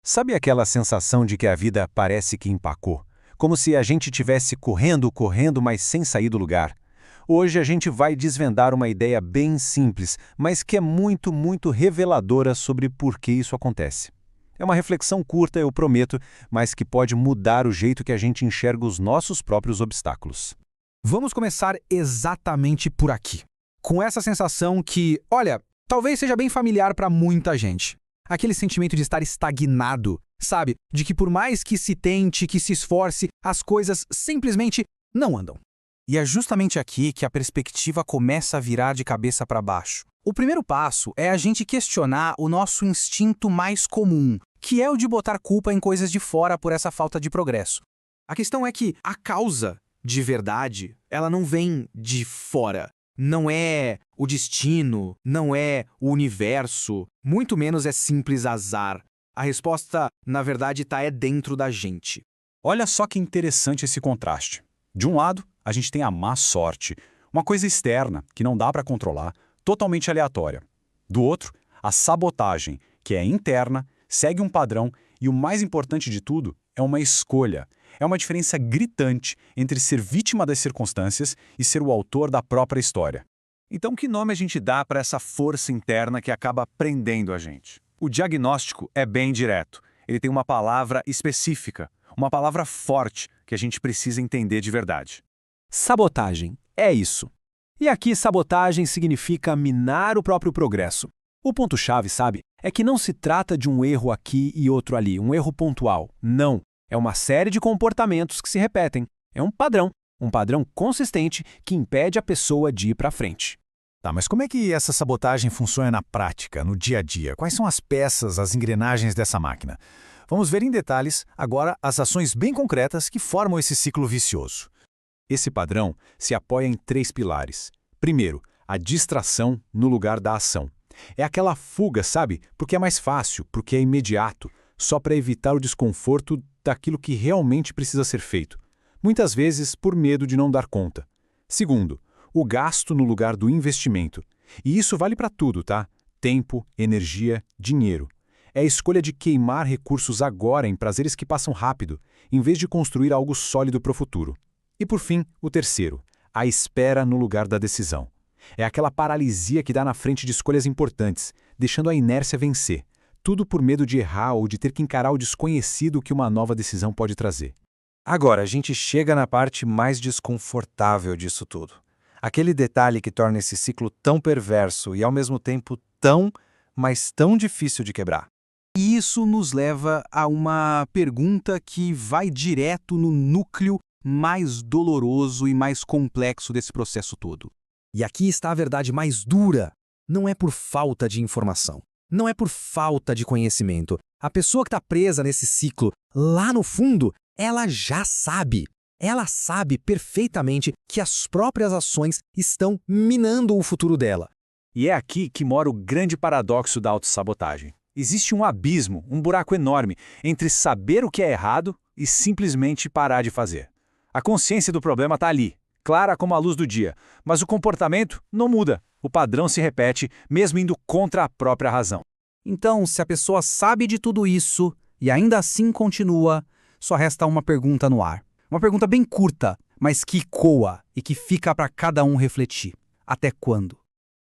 Sabe aquela sensação de que a vida parece que empacou? Como se a gente tivesse correndo, correndo, mas sem sair do lugar. Hoje a gente vai desvendar uma ideia bem simples, mas que é muito reveladora sobre por que isso acontece. É uma reflexão curta, eu prometo, mas que pode mudar o jeito que a gente enxerga os nossos próprios obstáculos. Vamos começar exatamente por aqui. Com essa sensação que, olha, talvez seja bem familiar para muita gente. Aquele sentimento de estar estagnado, sabe? De que por mais que se tente, que se esforce, as coisas simplesmente não andam. E é justamente aqui que a perspectiva começa a virar de cabeça para baixo. O primeiro passo é a gente questionar o nosso instinto mais comum, que é o de botar culpa em coisas de fora por essa falta de progresso. A questão é que a causa, de verdade, ela não vem de fora. Não é o destino, não é o universo, muito menos é simples azar. A resposta, na verdade, está dentro da gente. Olha só que interessante esse contraste. De um lado, a gente tem a má sorte, uma coisa externa que não dá para controlar, totalmente aleatória. Do outro, a sabotagem, que é interna, segue um padrão e o mais importante de tudo é uma escolha. É uma diferença gritante entre ser vítima das circunstâncias e ser o autor da própria história. Então, que nome a gente dá para essa força interna que acaba prendendo a gente? O diagnóstico é bem direto. Ele tem uma palavra específica, uma palavra forte que a gente precisa entender de verdade. Sabotagem, é isso. E aqui sabotagem significa minar o próprio progresso. O ponto-chave, sabe, é que não se trata de um erro aqui e outro ali, um erro pontual. Não. É uma série de comportamentos que se repetem. É um padrão consistente que impede a pessoa de ir para frente. Tá, mas como é que essa sabotagem funciona na prática, no dia a dia? Quais são as peças, as engrenagens dessa máquina? Vamos ver em detalhes agora as ações bem concretas que formam esse ciclo vicioso. Esse padrão se apoia em 3 pilares. Primeiro, a distração no lugar da ação. É aquela fuga, sabe? Porque é mais fácil, porque é imediato, só para evitar o desconforto daquilo que realmente precisa ser feito. Muitas vezes por medo de não dar conta. Segundo, o gasto no lugar do investimento. E isso vale para tudo, tá? Tempo, energia, dinheiro. É a escolha de queimar recursos agora em prazeres que passam rápido, em vez de construir algo sólido para o futuro. E por fim, o terceiro, a espera no lugar da decisão. É aquela paralisia que dá na frente de escolhas importantes, deixando a inércia vencer. Tudo por medo de errar ou de ter que encarar o desconhecido que uma nova decisão pode trazer. Agora, a gente chega na parte mais desconfortável disso tudo. Aquele detalhe que torna esse ciclo tão perverso e, ao mesmo tempo, mas tão difícil de quebrar. E isso nos leva a uma pergunta que vai direto no núcleo mais doloroso e mais complexo desse processo todo. E aqui está a verdade mais dura. Não é por falta de informação. Não é por falta de conhecimento. A pessoa que está presa nesse ciclo, lá no fundo, ela já sabe. Ela sabe perfeitamente que as próprias ações estão minando o futuro dela. E é aqui que mora o grande paradoxo da autossabotagem. Existe um abismo, um buraco enorme, entre saber o que é errado e simplesmente parar de fazer. A consciência do problema está ali, clara como a luz do dia, mas o comportamento não muda. O padrão se repete, mesmo indo contra a própria razão. Então, se a pessoa sabe de tudo isso e ainda assim continua, só resta uma pergunta no ar. Uma pergunta bem curta, mas que ecoa e que fica para cada um refletir. Até quando?